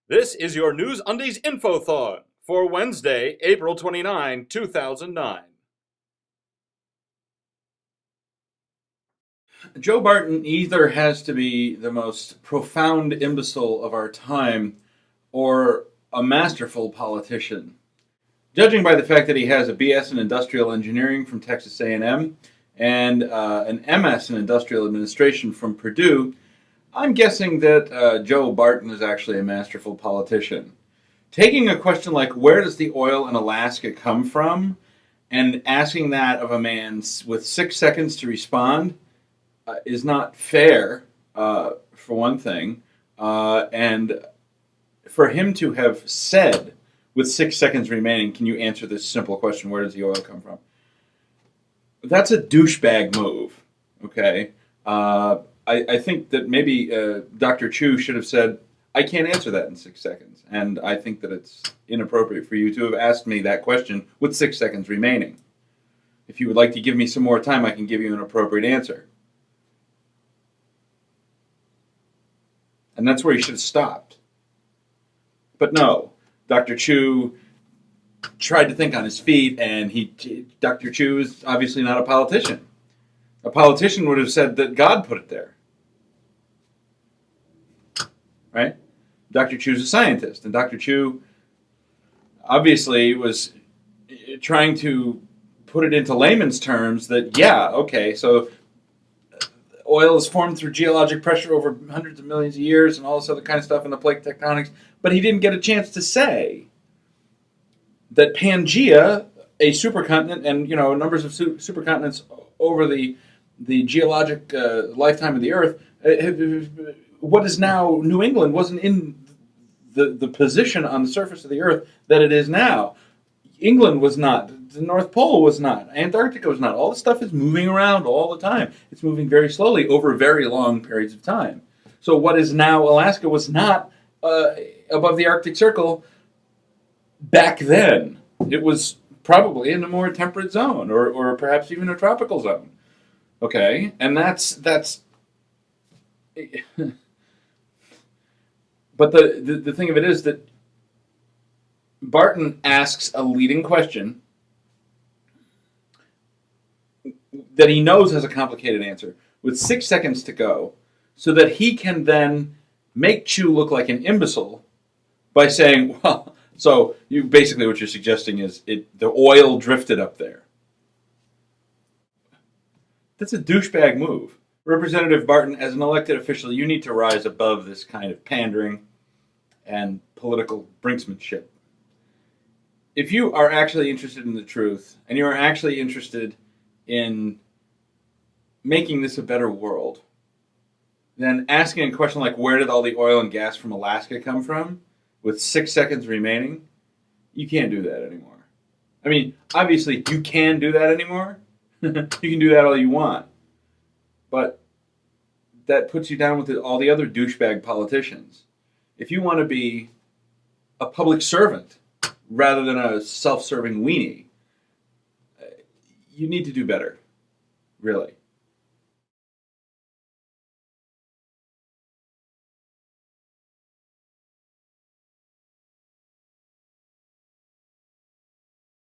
This is your News Undies Infothon for Wednesday, April 29, 2009. Joe Barton either has to be the most profound imbecile of our time or a masterful politician. Judging by the fact that he has a BS in industrial engineering from Texas A&M and an MS in industrial administration from Purdue, I'm guessing that Joe Barton is actually a masterful politician. Taking a question like, where does the oil in Alaska come from, and asking that of a man with 6 seconds to respond is not fair, for one thing. And for him to have said, with 6 seconds remaining, can you answer this simple question, where does the oil come from? That's a douchebag move, okay? I think that maybe Dr. Chu should have said, I can't answer that in 6 seconds. And I think that it's inappropriate for you to have asked me that question with 6 seconds remaining. If you would like to give me some more time, I can give you an appropriate answer. And that's where he should have stopped. But no, Dr. Chu tried to think on his feet, and Dr. Chu is obviously not a politician. A politician would have said that God put it there. Right? Dr. Chu's a scientist, and Dr. Chu obviously was trying to put it into layman's terms that, yeah, okay, so oil is formed through geologic pressure over hundreds of millions of years and all this other kind of stuff in the plate tectonics, but he didn't get a chance to say that Pangea, a supercontinent, and numbers of supercontinents over the geologic lifetime of the Earth, what is now New England wasn't in the position on the surface of the Earth that it is now. England was not. The North Pole was not. Antarctica was not. All this stuff is moving around all the time. It's moving very slowly over very long periods of time. So what is now Alaska was not above the Arctic Circle back then. It was probably in a more temperate zone, or perhaps even a tropical zone. Okay, and that's. But the thing of it is that Barton asks a leading question that he knows has a complicated answer with 6 seconds to go, so that he can then make Chu look like an imbecile by saying, well, so you basically what you're suggesting is the oil drifted up there. That's a douchebag move. Representative Barton, as an elected official, you need to rise above this kind of pandering and political brinksmanship. If you are actually interested in the truth, and you are actually interested in making this a better world, then asking a question like, where did all the oil and gas from Alaska come from, with 6 seconds remaining, you can't do that anymore. I mean, obviously, you can do that anymore. You can do that all you want. But that puts you down with all the other douchebag politicians. If you want to be a public servant rather than a self-serving weenie, you need to do better, really.